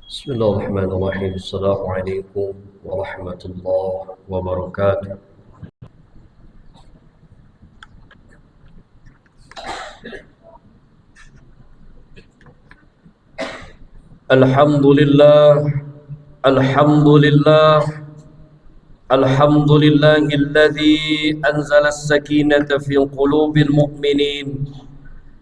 بسم الله الرحمن الرحيم. السلام عليكم ورحمة الله وبركاته. الحمد لله الحمد لله الحمد لله الذي أنزل السكينة في قلوب المؤمنين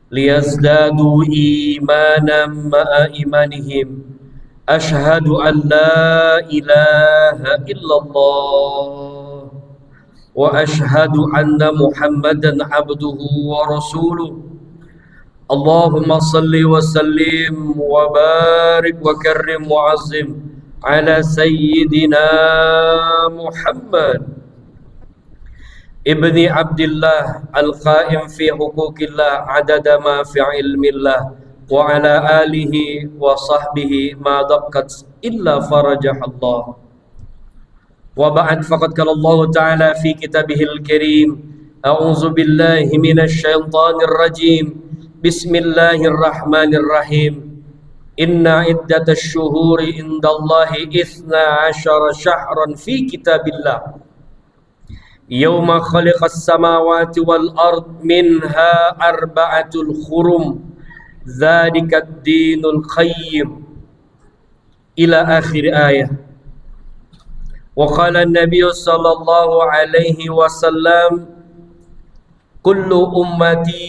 ليزدادوا إيمانا مع إيمانهم. أشهد أن لا إله إلا الله وأشهد أن محمدا عبده ورسوله. اللهم صل وسلم وبارك وكرم وعظم على سيدنا محمد ابن عبد الله القائم في حقوق الله عدد ما في علم الله وعلى آله وصحبه ما دقت إلا فرجح الله. وبعد فقد قال الله تعالى في كتابه الكريم: أعوذ بالله من الشيطان الرجيم، بسم الله الرحمن الرحيم. إن عدة الشهور عند الله 12 شهرا في كتاب الله يوم خلق السماوات والأرض منها 4 حرم ذلك الدين القيم إلى آخر آية. وقال النبي صلى الله عليه وسلم: كل أمتي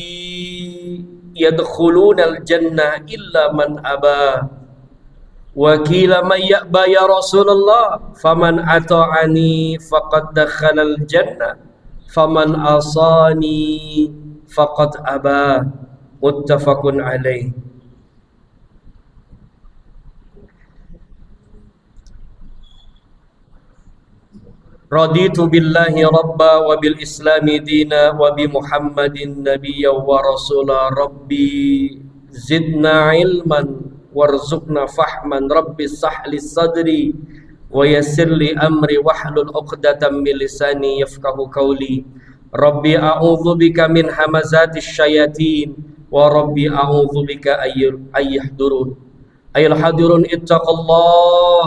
يدخلون الجنة إلا من أبى. وقيل: من يأبى يا رسول الله؟ فمن أطاعني فقد دخل الجنة فمن عصاني فقد أبى. متفق عليه. رضيت بالله ربا وبالإسلام دينا وبمحمد نبيا ورسولا. ربي زدنا علما وارزقنا فهما. ربي اشرح لي صدري ويسر لي أمري واحلل عقدة من لساني يفقهوا قولي. ربي أعوذ بك من همزات الشياطين وربي أعوذ بك أن يحضرون. أيها الحاضرون اتقوا الله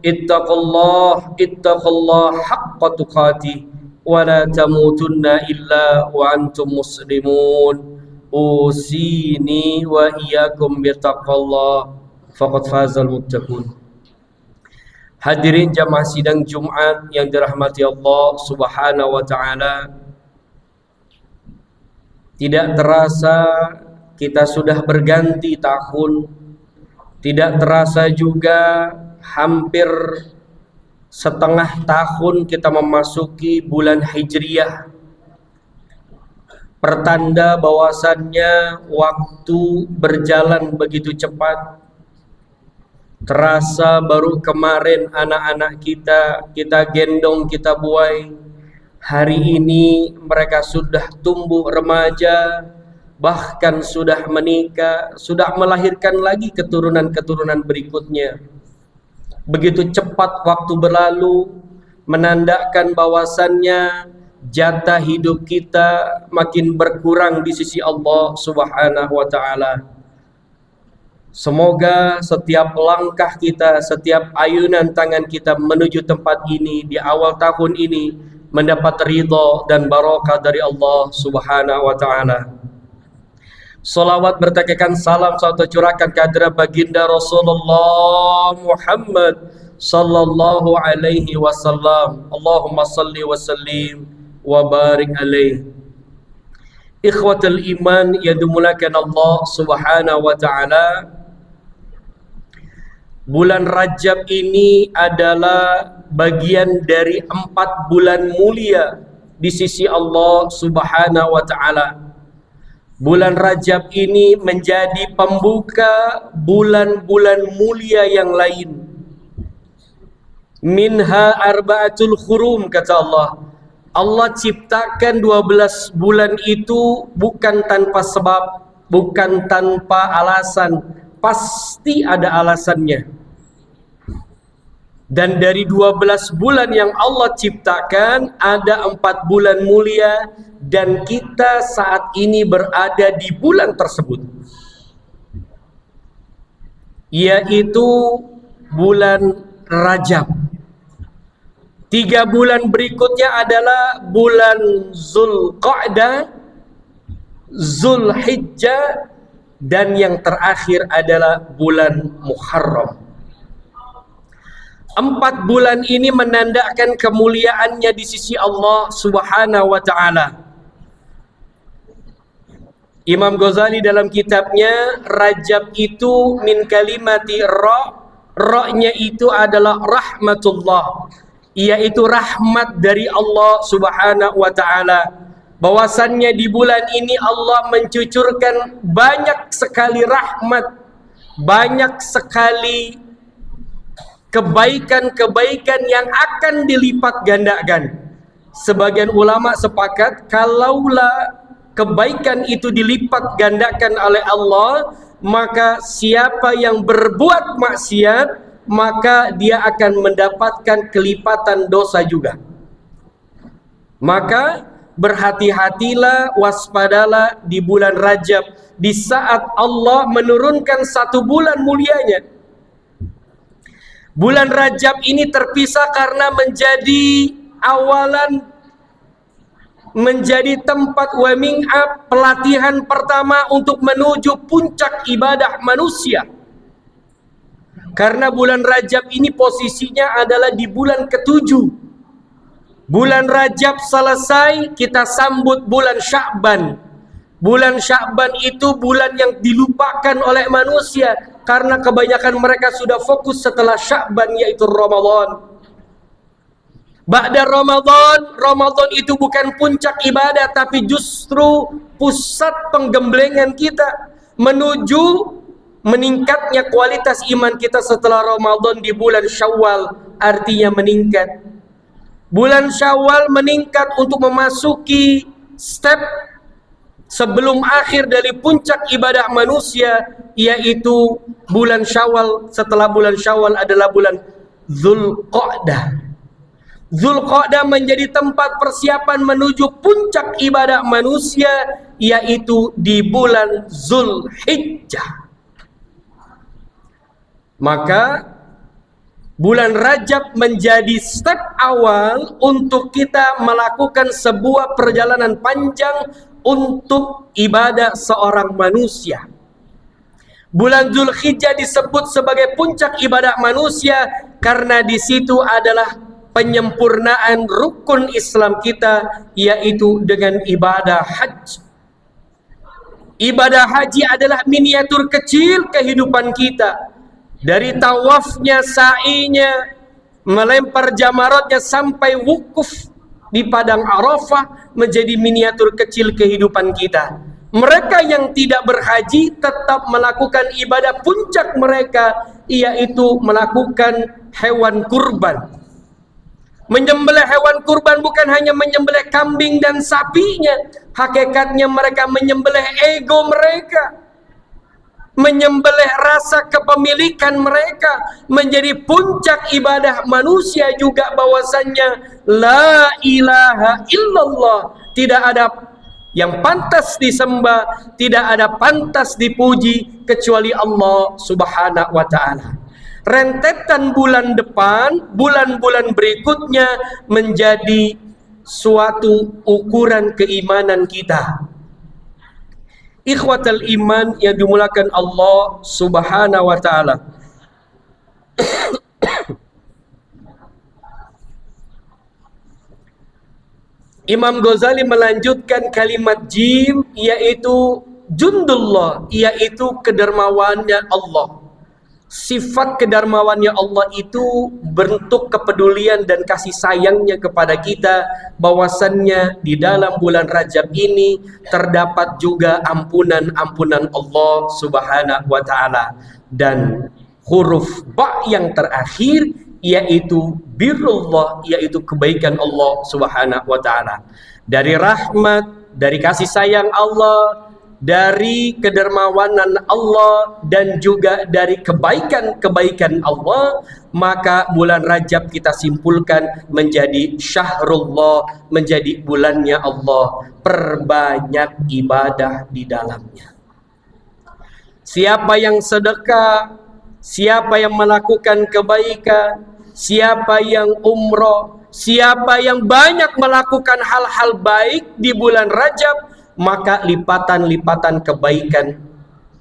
اتقوا الله اتقوا الله حق تقاته ولا تموتن إلا وأنتم مسلمون. أوصيني وإياكم بتقوى الله فقد فاز المتقون. Hadirin jamaah sidang Jumat yang dirahmati Allah Subhanahu wa taala, tidak terasa kita sudah berganti tahun. Tidak terasa juga hampir setengah tahun kita memasuki bulan Hijriyah. Pertanda bahwasannya waktu berjalan begitu cepat. Terasa baru kemarin anak-anak kita gendong, kita buai. Hari ini mereka sudah tumbuh remaja, bahkan sudah menikah, sudah melahirkan lagi keturunan-keturunan berikutnya. Begitu cepat waktu berlalu, menandakan bahwasannya jatah hidup kita makin berkurang di sisi Allah Subhanahu wa taala. Semoga setiap langkah kita, setiap ayunan tangan kita menuju tempat ini di awal tahun ini mendapat ridha dan barakah dari Allah Subhanahu wa taala. Salawat bertakikan salam serta curahkan kehadirat baginda Rasulullah Muhammad sallallahu alaihi wasallam. Allahumma salli wa sallim wa barik alaihi. Ikhwatul iman yang dimulakan Allah Subhanahu wa taala, bulan Rajab ini adalah bagian dari 4 bulan mulia di sisi Allah Subhanahu wa taala. Bulan Rajab ini menjadi pembuka bulan-bulan mulia yang lain. Minha 4 hurum, kata Allah. Allah ciptakan 12 bulan itu bukan tanpa sebab, bukan tanpa alasan. Pasti ada alasannya. Dan dari 12 bulan yang Allah ciptakan, ada 4 bulan mulia, dan kita saat ini berada di bulan tersebut, yaitu bulan Rajab. 3 bulan berikutnya adalah bulan Zulqa'dah, Zulhijjah, dan yang terakhir adalah bulan Muharram. 4 bulan ini menandakan kemuliaannya di sisi Allah Subhanahu wa ta'ala. Imam Ghazali dalam kitabnya, Rajab itu min kalimati ra'-nya itu adalah rahmatullah, yaitu rahmat dari Allah Subhanahu wa ta'ala. Bahwasannya di bulan ini Allah mencucurkan banyak sekali rahmat, banyak sekali kebaikan-kebaikan yang akan dilipat gandakan. Sebagian ulama sepakat, kalaulah kebaikan itu dilipat gandakan oleh Allah, maka siapa yang berbuat maksiat, maka dia akan mendapatkan kelipatan dosa juga. Maka berhati-hatilah, waspadalah di bulan Rajab, di saat Allah menurunkan 1 bulan mulianya. Bulan Rajab ini terpisah karena menjadi awalan, menjadi tempat warming up, pelatihan pertama untuk menuju puncak ibadah manusia. Karena bulan Rajab ini posisinya adalah di bulan ke-7. Bulan Rajab selesai, kita sambut bulan Sya'ban. Bulan Sya'ban itu bulan yang dilupakan oleh manusia karena kebanyakan mereka sudah fokus setelah Sya'ban, yaitu Ramadan. Ba'da Ramadan, Ramadan itu bukan puncak ibadah, tapi justru pusat penggemblengan kita menuju meningkatnya kualitas iman kita setelah Ramadan di bulan Syawal, artinya meningkat. Bulan Syawal meningkat untuk memasuki step sebelum akhir dari puncak ibadah manusia, yaitu bulan Syawal. Setelah bulan Syawal adalah bulan Zulqa'dah. Zulqa'dah menjadi tempat persiapan menuju puncak ibadah manusia, yaitu di bulan Zulhijjah. Maka bulan Rajab menjadi step awal untuk kita melakukan sebuah perjalanan panjang untuk ibadah seorang manusia. Bulan Zulhijjah disebut sebagai puncak ibadah manusia karena di situ adalah penyempurnaan rukun Islam kita, yaitu dengan ibadah haji. Ibadah haji adalah miniatur kecil kehidupan kita. Dari tawafnya, sa'inya, melempar jamaratnya sampai wukuf di padang Arafah menjadi miniatur kecil kehidupan kita. Mereka yang tidak berhaji tetap melakukan ibadah puncak mereka, yaitu melakukan hewan kurban. Menyembelih hewan kurban bukan hanya menyembelih kambing dan sapinya, hakikatnya mereka menyembelih ego mereka, menyembelih rasa kepemilikan mereka. Menjadi puncak ibadah manusia juga bahwasannya la ilaha illallah, tidak ada yang pantas disembah, tidak ada pantas dipuji kecuali Allah Subhanahu wa ta'ala. Rentetan bulan depan, bulan-bulan berikutnya menjadi suatu ukuran keimanan kita. Ikhwatal iman yang dimulakan Allah Subhanahu wa ta'ala. Imam Ghazali melanjutkan kalimat jim, yaitu jundullah, yaitu kedermawannya Allah. Sifat kedermawannya Allah itu bentuk kepedulian dan kasih sayangnya kepada kita, bahwasannya di dalam bulan Rajab ini terdapat juga ampunan-ampunan Allah Subhanahu wa ta'ala. Dan huruf ba yang terakhir yaitu birrullah, yaitu kebaikan Allah Subhanahu wa ta'ala. Dari rahmat, dari kasih sayang Allah, dari kedermawanan Allah, dan juga dari kebaikan-kebaikan Allah, maka bulan Rajab kita simpulkan menjadi syahrullah, menjadi bulannya Allah. Perbanyak ibadah di dalamnya. Siapa yang sedekah siapa yang melakukan kebaikan, siapa yang umroh, siapa yang banyak melakukan hal-hal baik di bulan Rajab, maka lipatan-lipatan kebaikan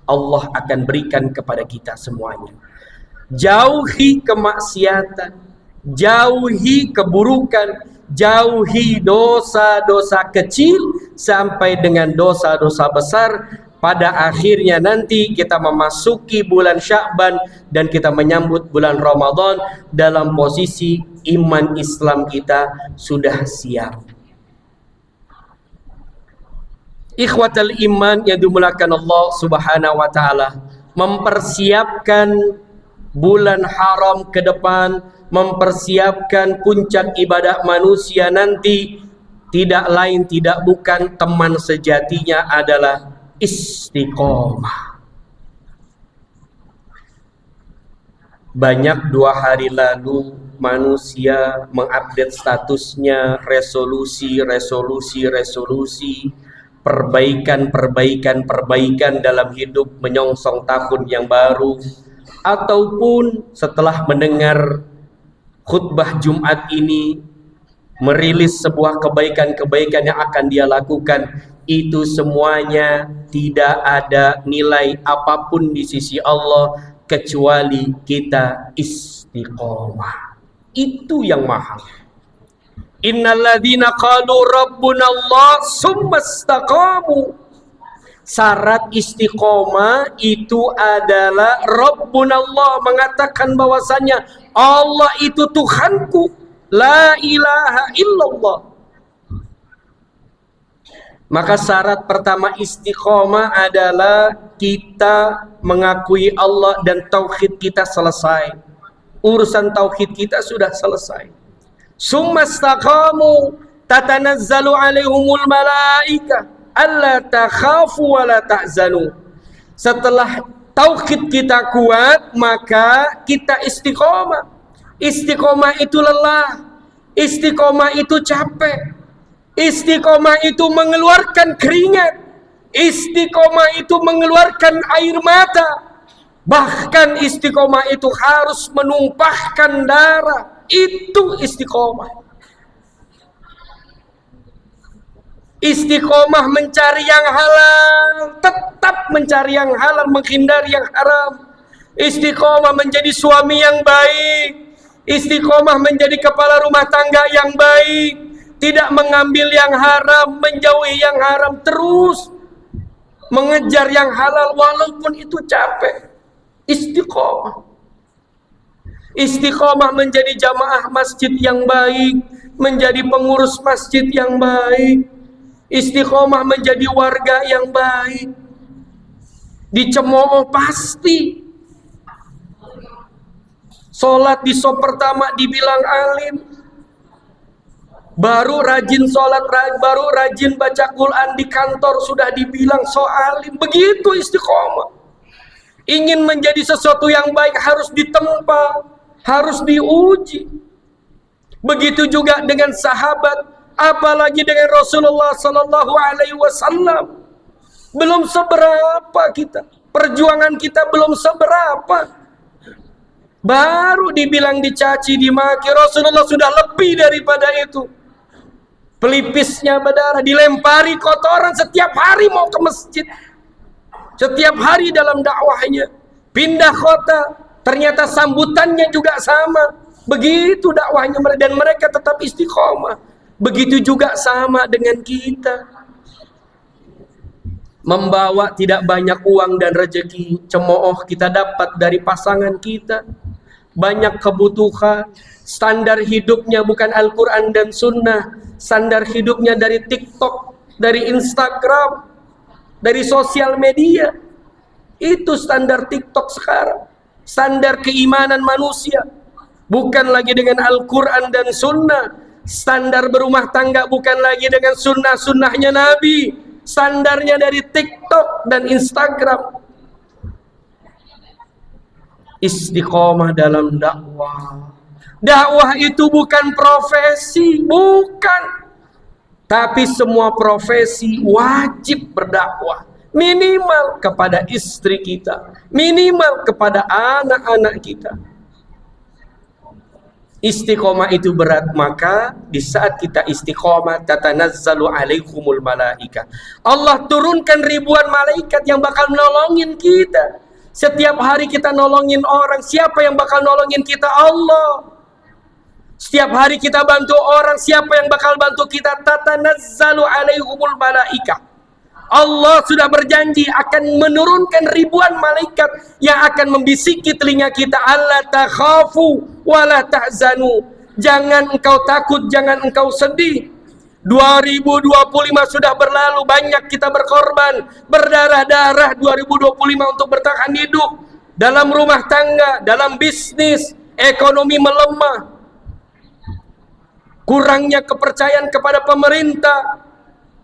Allah akan berikan kepada kita semuanya. Jauhi kemaksiatan, jauhi keburukan, jauhi dosa-dosa kecil sampai dengan dosa-dosa besar. Pada akhirnya nanti kita memasuki bulan Sya'ban dan kita menyambut bulan Ramadan dalam posisi iman Islam kita sudah siap. Ikhwatal iman yang dimulakan Allah Subhanahu wa taala, mempersiapkan bulan haram ke depan, mempersiapkan puncak ibadah manusia nanti, tidak lain tidak bukan teman sejatinya adalah istiqomah. Banyak 2 hari lalu manusia mengupdate statusnya, resolusi, perbaikan dalam hidup menyongsong tahun yang baru, ataupun setelah mendengar khutbah Jumat ini merilis sebuah kebaikan-kebaikan yang akan dia lakukan. Itu semuanya tidak ada nilai apapun di sisi Allah kecuali kita istiqomah. Itu yang mahal. Innalladzina qalu rabbuna Allah summa istaqamu. Syarat istiqomah itu adalah Rabbuna Allah, mengatakan bahwasanya Allah itu Tuhanku, la ilaha illallah. Maka syarat pertama istiqomah adalah kita mengakui Allah dan tauhid kita selesai. Urusan tauhid kita sudah selesai. Summa istaqamu tatanazzalu alaihumul malaikah alla takhafu wa la tahzanu. Setelah tauhid kita kuat, maka kita istiqomah. Istiqomah itu lelah, istiqomah itu capek, istiqomah itu mengeluarkan keringat, istiqomah itu mengeluarkan air mata, bahkan istiqomah itu harus menumpahkan darah. Itu istiqomah. Istiqomah mencari yang halal, tetap mencari yang halal, menghindari yang haram. Istiqomah menjadi suami yang baik, istiqomah menjadi kepala rumah tangga yang baik, tidak mengambil yang haram, menjauhi yang haram, terus mengejar yang halal walaupun itu capek. Istiqomah. Istiqomah menjadi jamaah masjid yang baik, menjadi pengurus masjid yang baik. Istiqomah menjadi warga yang baik. Dicemooh pasti. Sholat di sop pertama dibilang alim. Baru rajin sholat, baru rajin baca Quran di kantor sudah dibilang so alim. Begitu istiqomah. Ingin menjadi sesuatu yang baik harus ditempa, harus diuji. Begitu juga dengan sahabat, apalagi dengan Rasulullah sallallahu alaihi wasallam. Belum seberapa kita, perjuangan kita belum seberapa. Baru dibilang dicaci, dimaki. Rasulullah sudah lebih daripada itu. Pelipisnya berdarah, dilempari kotoran setiap hari mau ke masjid. Setiap hari dalam dakwahnya. Pindah kota, ternyata sambutannya juga sama. Begitu dakwahnya, dan mereka tetap istiqomah. Begitu juga sama dengan kita. Membawa tidak banyak uang dan rezeki, cemooh kita dapat dari pasangan kita. Banyak kebutuhan, standar hidupnya bukan Al-Quran dan Sunnah, standar hidupnya dari TikTok, dari Instagram, dari sosial media. Itu standar TikTok sekarang. Standar keimanan manusia bukan lagi dengan Al-Quran dan Sunnah. Standar berumah tangga bukan lagi dengan sunnah-sunnahnya Nabi. Standarnya dari TikTok dan Instagram. Istiqomah dalam dakwah. Dakwah itu bukan profesi, bukan. Tapi semua profesi wajib berdakwah. minimal kepada istri kita, minimal kepada anak-anak kita. Istiqomah itu berat, maka di saat kita istiqomah tatanazzalu alaikumul malaika. Allah turunkan ribuan malaikat yang bakal nolongin kita. Setiap hari kita nolongin orang, siapa yang bakal nolongin kita? Allah. Setiap hari kita bantu orang, siapa yang bakal bantu kita? Tatanazzalu alaikumul malaika. Allah sudah berjanji akan menurunkan ribuan malaikat yang akan membisiki telinga kita, alla takhafu wa la tahzanu. Jangan engkau takut, jangan engkau sedih. 2025 sudah berlalu, banyak kita berkorban, berdarah-darah 2025 untuk bertahan hidup dalam rumah tangga, dalam bisnis, ekonomi melemah, kurangnya kepercayaan kepada pemerintah.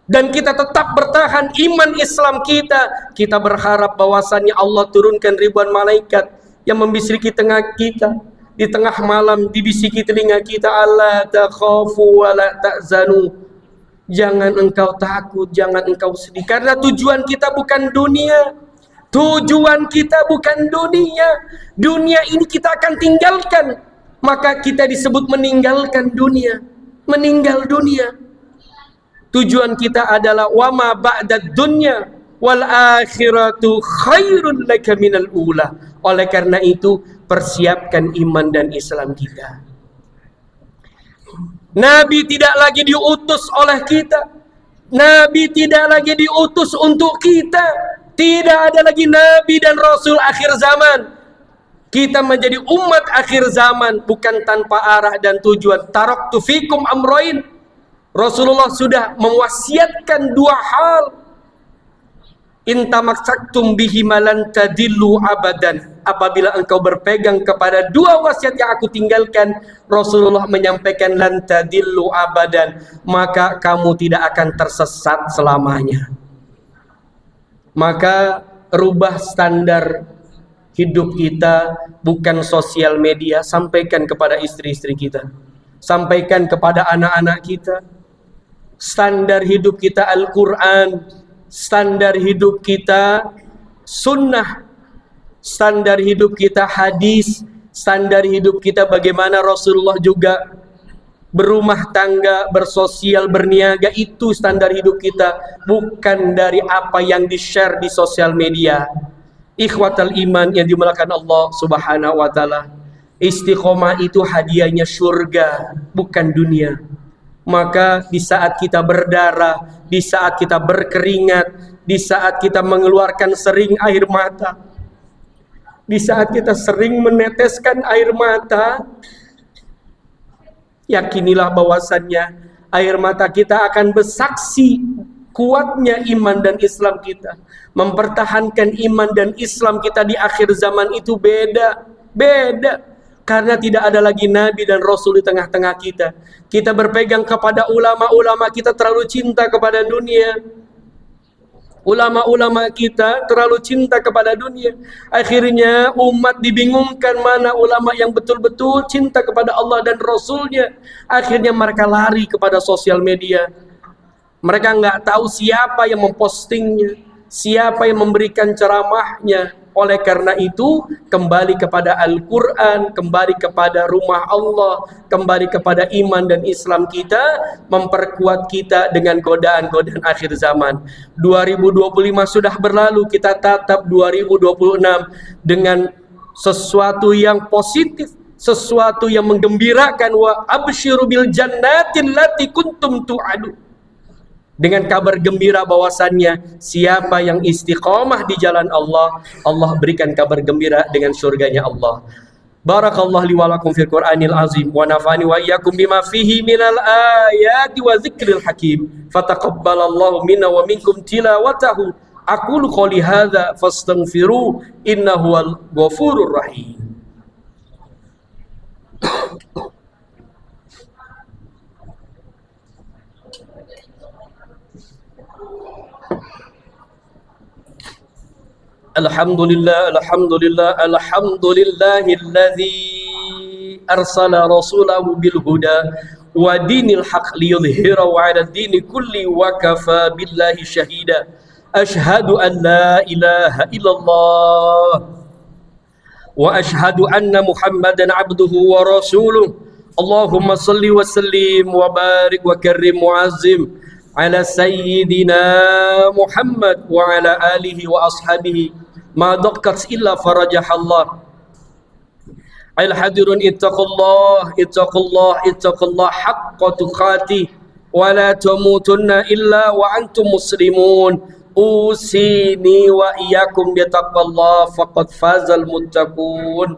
Dan kita tetap bertahan iman Islam kita. Kita berharap bahwasannya Allah turunkan ribuan malaikat yang membisiki tengah kita. Di tengah malam dibisiki telinga kita, alla takhafu wa la tahzanu. Jangan engkau takut, jangan engkau sedih. Karena tujuan kita bukan dunia. Tujuan kita bukan dunia. Dunia ini kita akan tinggalkan. Maka kita disebut meninggalkan dunia. Meninggal dunia. Tujuan kita adalah wama ba'dad dunya wal akhiratu khairun laka minal ula. Oleh karena itu, persiapkan iman dan Islam kita. Nabi tidak lagi diutus oleh kita. Nabi tidak lagi diutus untuk kita. Tidak ada lagi Nabi dan Rasul akhir zaman. Kita menjadi umat akhir zaman bukan tanpa arah dan tujuan. Taraktu fikum amroin. Rasulullah sudah mewasiatkan dua hal. In tamassaktum bihima lan tadillu abadan. Apabila engkau berpegang kepada dua wasiat yang aku tinggalkan, Rasulullah menyampaikan lan tadillu abadan, maka kamu tidak akan tersesat selamanya. Maka rubah standar hidup kita, bukan sosial media. Sampaikan kepada istri-istri kita, sampaikan kepada anak-anak kita. Standar hidup kita Al-Quran, standar hidup kita sunnah, standar hidup kita hadis, standar hidup kita bagaimana Rasulullah juga berumah tangga, bersosial, berniaga. Itu standar hidup kita, bukan dari apa yang di-share di sosial media. Ikhwatal iman yang dimuliakan Allah subhanahu wa ta'ala, istiqomah itu hadiahnya surga, bukan dunia. Maka di saat kita berdarah, di saat kita berkeringat, di saat kita mengeluarkan sering air mata, di saat kita sering meneteskan air mata, yakinilah bahwasannya air mata kita akan bersaksi kuatnya iman dan Islam kita. Mempertahankan iman dan Islam kita di akhir zaman itu beda. Karena tidak ada lagi Nabi dan Rasul di tengah-tengah kita. Kita berpegang kepada ulama-ulama, kita terlalu cinta kepada dunia. Ulama-ulama kita terlalu cinta kepada dunia. Akhirnya umat dibingungkan mana ulama yang betul-betul cinta kepada Allah dan Rasulnya. Akhirnya mereka lari kepada sosial media. Mereka nggak tahu siapa yang mempostingnya, siapa yang memberikan ceramahnya. Oleh karena itu, kembali kepada Al-Quran, kembali kepada rumah Allah, kembali kepada iman dan Islam kita, memperkuat kita dengan godaan-godaan akhir zaman. 2025 sudah berlalu, kita tatap 2026 dengan sesuatu yang positif, sesuatu yang menggembirakan. Wa absyiru bil jannatin lati kuntum tu'adu. Dengan kabar gembira bahwasannya siapa yang istiqomah di jalan Allah, Allah berikan kabar gembira dengan surganya Allah. Barakallahu li wa lakum fil Qur'anil azim wa nafa'ani wa iyyakum bima fihi minal ayati wa dzikril hakim. Fataqabbalallahu minna wa minkum tilawatahu. Aqulu qouli hadza fastaghfiru innahu wal ghafurur rahim. Alhamdulillah, alhamdulillahilladzi arsala rasulahu bil huda wa dinil haq liyudhhirahu 'ala dini kulli wa kafa billahi syahida. Ashhadu an la ilaha illallah wa ashhadu anna Muhammadan abduhu wa rasuluh. Allahumma salli wa sallim wa barik wa karrim mu'azzim ala sayyidina Muhammad wa ala alihi wa ashabihi ma daqat illa farajahallah. Al-hadirun ittaqullah haqqa tuqatih wa la tamutunna illa wa antum muslimun. Usini wa iyyakum bi taqwallah faqad fazal muttaqun.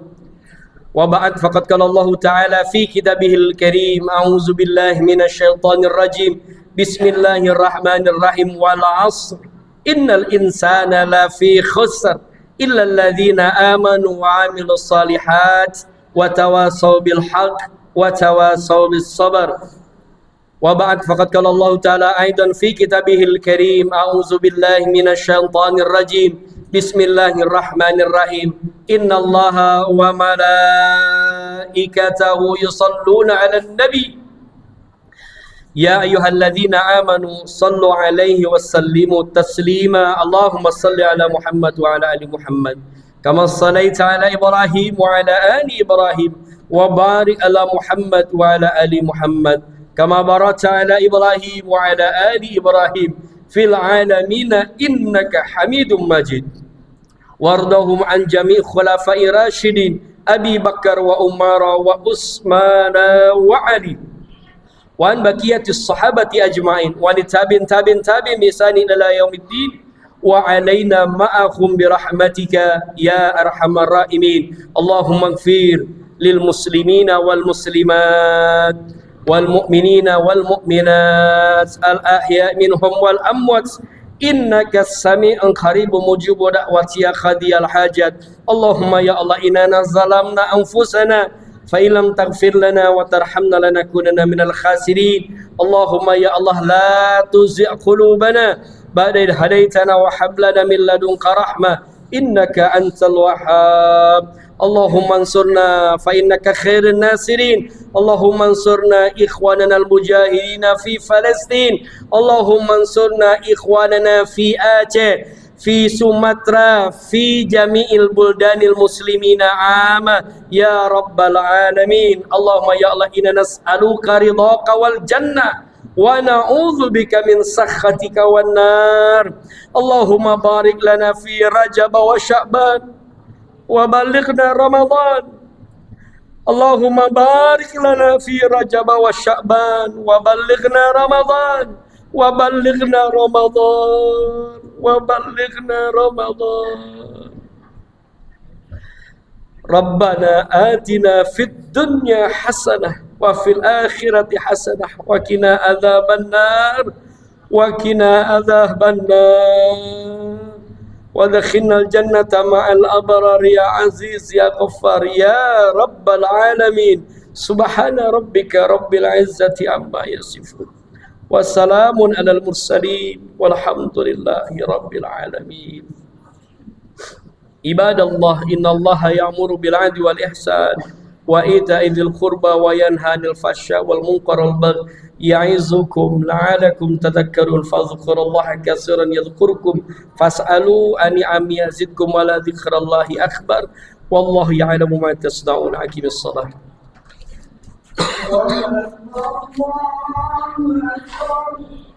Wa ba'd, faqad qala Allah Ta'ala fi kitabihil karim, a'udzu billahi minasy syaithanir rajim. Bismillahirrahmanirrahim. Wal 'ashr innal insana lafi khusr illa alladhina amanu wa 'amilus shalihat wa tawasaw bil haqq wa tawasaw bis sabr. Wa ba'd, faqad qala Allah Ta'ala aidan fi kitabihil karim, a'udzu billahi minasy syaithanir rajim. Bismillahirrahmanirrahim. Innallaha wa malaikatahu yusalluna 'alan nabi ya ayyuhalladzina amanu sallu 'alaihi wa sallimu taslima. Allahumma salli 'ala Muhammad wa 'ala ali Muhammad kama shallaita 'ala Ibrahim wa 'ala ali Ibrahim wa barik 'ala Muhammad wa 'ala ali Muhammad kama barakta 'ala Ibrahim wa 'ala ali Ibrahim fil 'alamin innaka Hamidum Majid. Wardahum an jami' khulafa'i rasyidin Abi Bakar wa Umar wa Utsman wa Ali wa an baqiyatis sahabati ajma'in wa tabi'in bisani ila yaumiddin wa alaina ma'ahum bi rahmatika ya arhamar rahimin. Allahumma ighfir lil muslimina wal muslimat wal mu'minina wal mu'minat al ahya' minhum wal amwat innaka sami'un qaribun mujibud da'wati ya qadiyal hajat. Allahumma ya Allah, inna zalamna anfusana fa illam taghfir lana wa tarhamna lanakunanna minal khasirin. Allahumma ya Allah, la tuzigh qulubana ba'da idh hadaitana wa hab lana min ladunka rahmah innaka antal wahhab. Allahumma ansurna fa innaka khairun nasirin. Allahumma ansurna ikhwanana al-mujahidina fi Palestin. Allahumma ansurna ikhwanana fi Aceh, fi Sumatra, fi jami'il buldanil muslimina ama ya rabbal alamin. Allahumma ya Allah, inna nas'aluka ridhaka wal jannah wa na'udzu bika min sakhatika wan nar. Allahumma barik lana fi Rajab wa Sya'ban wa balighna Ramadan. Allahumma barik lana fi Rajab wa Sya'ban wa balighna Ramadan wa balighna Ramadan wa balighna Ramadan. Rabbana atina fid dunya hasanah wa fil akhirati hasanah wa qina adzabannar wa qina adzabannar wa adkhilnal jannata ma'al abrar ya aziz ya ghaffar ya rabbal alamin. Subhana rabbika rabbil izzati amma yasifun wa salamun alal mursalin walhamdulillahi rabbil alamin. Ibadallah, innallaha ya'muru bil 'adli wal ihsan wa ita'i dzil qurba wa yanha 'anil fahsya'i wal munkari wal baghi ya'izukum la'allakum tadhakkarun. Fadhkurullaha katsiran yadhkurkum fas'alu an yazidkum wa la dzikrallahi akbar wallahu ya'lamu ma tasna'un. Aqimis shalah. Allahu Akbar.